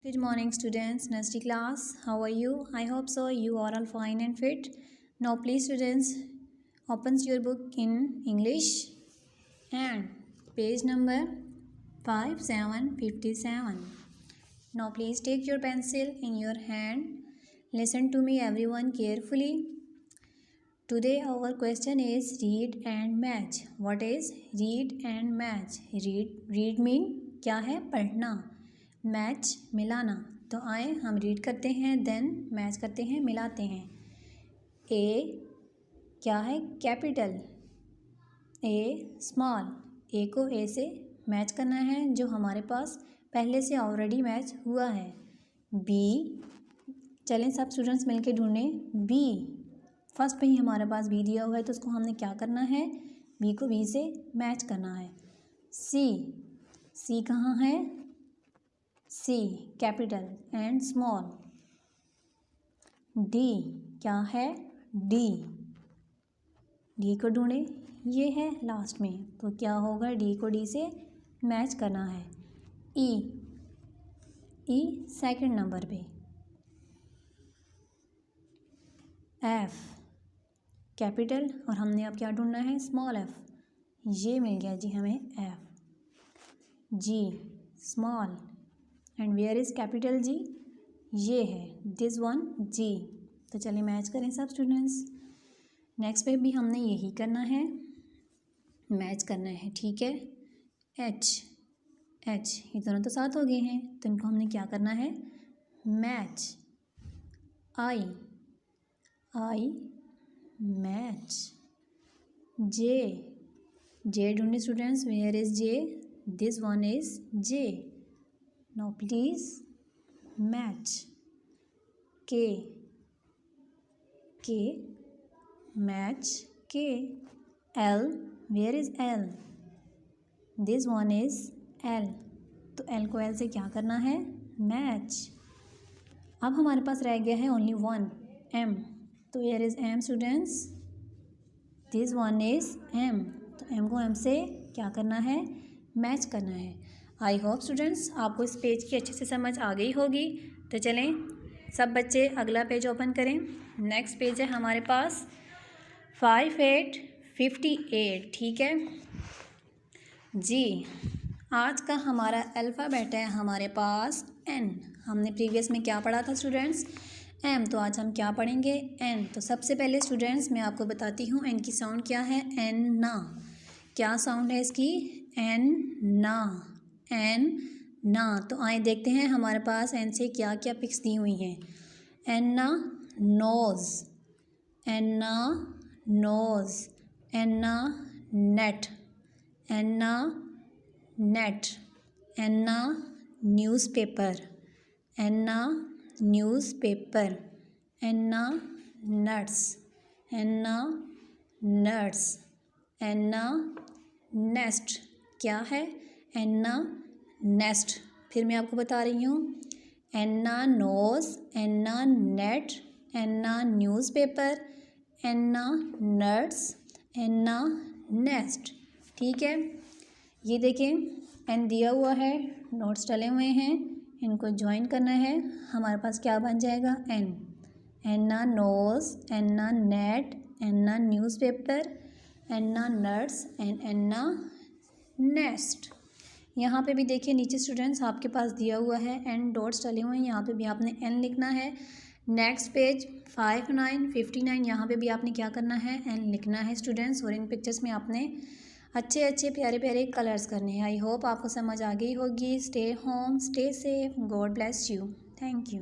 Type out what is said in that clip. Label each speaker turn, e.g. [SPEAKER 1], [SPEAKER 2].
[SPEAKER 1] Good morning students, Nasty class. How are you? I hope so. You are all fine and fit. Now please students, opens your book in English and page number 5757. Now please take your pencil in your hand. Listen to me everyone carefully. Today our question is read and match. What is read and match? Read mean क्या है? पढ़ना. Match मिलाना. तो आए हम read करते हैं, then match करते हैं, मिलाते हैं. ए क्या है? कैपिटल. ए स्मॉल. ए को ए से मैच करना है जो हमारे पास पहले से ऑलरेडी मैच हुआ है. बी, चलें सब स्टूडेंट्स मिलके ढूंढें. बी फर्स्ट पे ही हमारे पास बी दिया हुआ है तो उसको हमने क्या करना है? बी को बी से मैच करना है. सी, सी कहाँ है? सी कैपिटल एंड स्मॉल. डी क्या है? डी, डी को ढूंढे, ये है लास्ट में तो क्या होगा? डी को डी से मैच करना है. ई, ई सेकंड नंबर पे. एफ कैपिटल और हमने अब क्या ढूंढना है? Small F. ये मिल गया जी हमें F. G small and where is capital G? ये है दिस वन जी. तो चलिए मैच करें सब स्टूडेंट्स. नेक्स्ट पे भी हमने यही करना है, मैच करना है. ठीक है. एच, एच ये दोनों तो साथ हो गए हैं तो इनको हमने क्या करना है? मैच. आई, आई मैच. जे, जे ढूंढे students. Where is J? This one is J. Now please match. K, K match K. L, where is L? This one is L. तो एल को एल से क्या करना है? मैच. अब हमारे पास रह गया है ओनली वन, एम. तो where is M students? This one is M. तो एम को एम से क्या करना है? मैच करना है. आई होप स्टूडेंट्स आपको इस पेज की अच्छे से समझ आ गई होगी. तो चलें सब बच्चे अगला पेज ओपन करें. नेक्स्ट पेज है हमारे पास 5858. ठीक है जी. आज का हमारा अल्फ़ाबेट है हमारे पास एन. हमने प्रीवियस में क्या पढ़ा था स्टूडेंट्स? एम. तो आज हम क्या पढ़ेंगे? एन. तो सबसे पहले स्टूडेंट्स मैं आपको बताती हूँ एन की साउंड क्या है. एन ना. क्या साउंड है इसकी? एन ना. एन ना. तो आए देखते हैं हमारे पास एन से क्या क्या पिक्स दी हुई हैं. एन्ना नोज. एन्ना नोज. एन्ना नेट. एन्ना नेट. एन्ना न्यूज़पेपर. एन्ना न्यूज़पेपर. एन्ना नट्स. एन्ना नट्स. एन्ना नेस्ट. क्या है? एन्ना नेस्ट. फिर मैं आपको बता रही हूँ. एन्ना नोज. एन्ना नेट. एन्ना न्यूज़पेपर. एन्ना नट्स. एन्ना नेस्ट. ठीक है. ये देखें एन दिया हुआ है, नोट्स डले हुए हैं, इनको ज्वाइन करना है. हमारे पास क्या बन जाएगा? एन. एन्ना नोज. एन्ना नेट. एन्ना न्यूज़पेपर. एन्ना नट्स एंड एन्ना नेस्ट. यहाँ पे भी देखिए नीचे स्टूडेंट्स आपके पास दिया हुआ है एन, डॉट्स डले हुए हैं. यहाँ पे भी आपने एन लिखना है. Next page 5959. यहाँ पे भी आपने क्या करना है? एन लिखना है स्टूडेंट्स. और इन पिक्चर्स में आपने अच्छे अच्छे प्यारे प्यारे कलर्स करने हैं. आई होप आपको समझ आ गई होगी. Stay home, stay safe. God bless you. Thank you.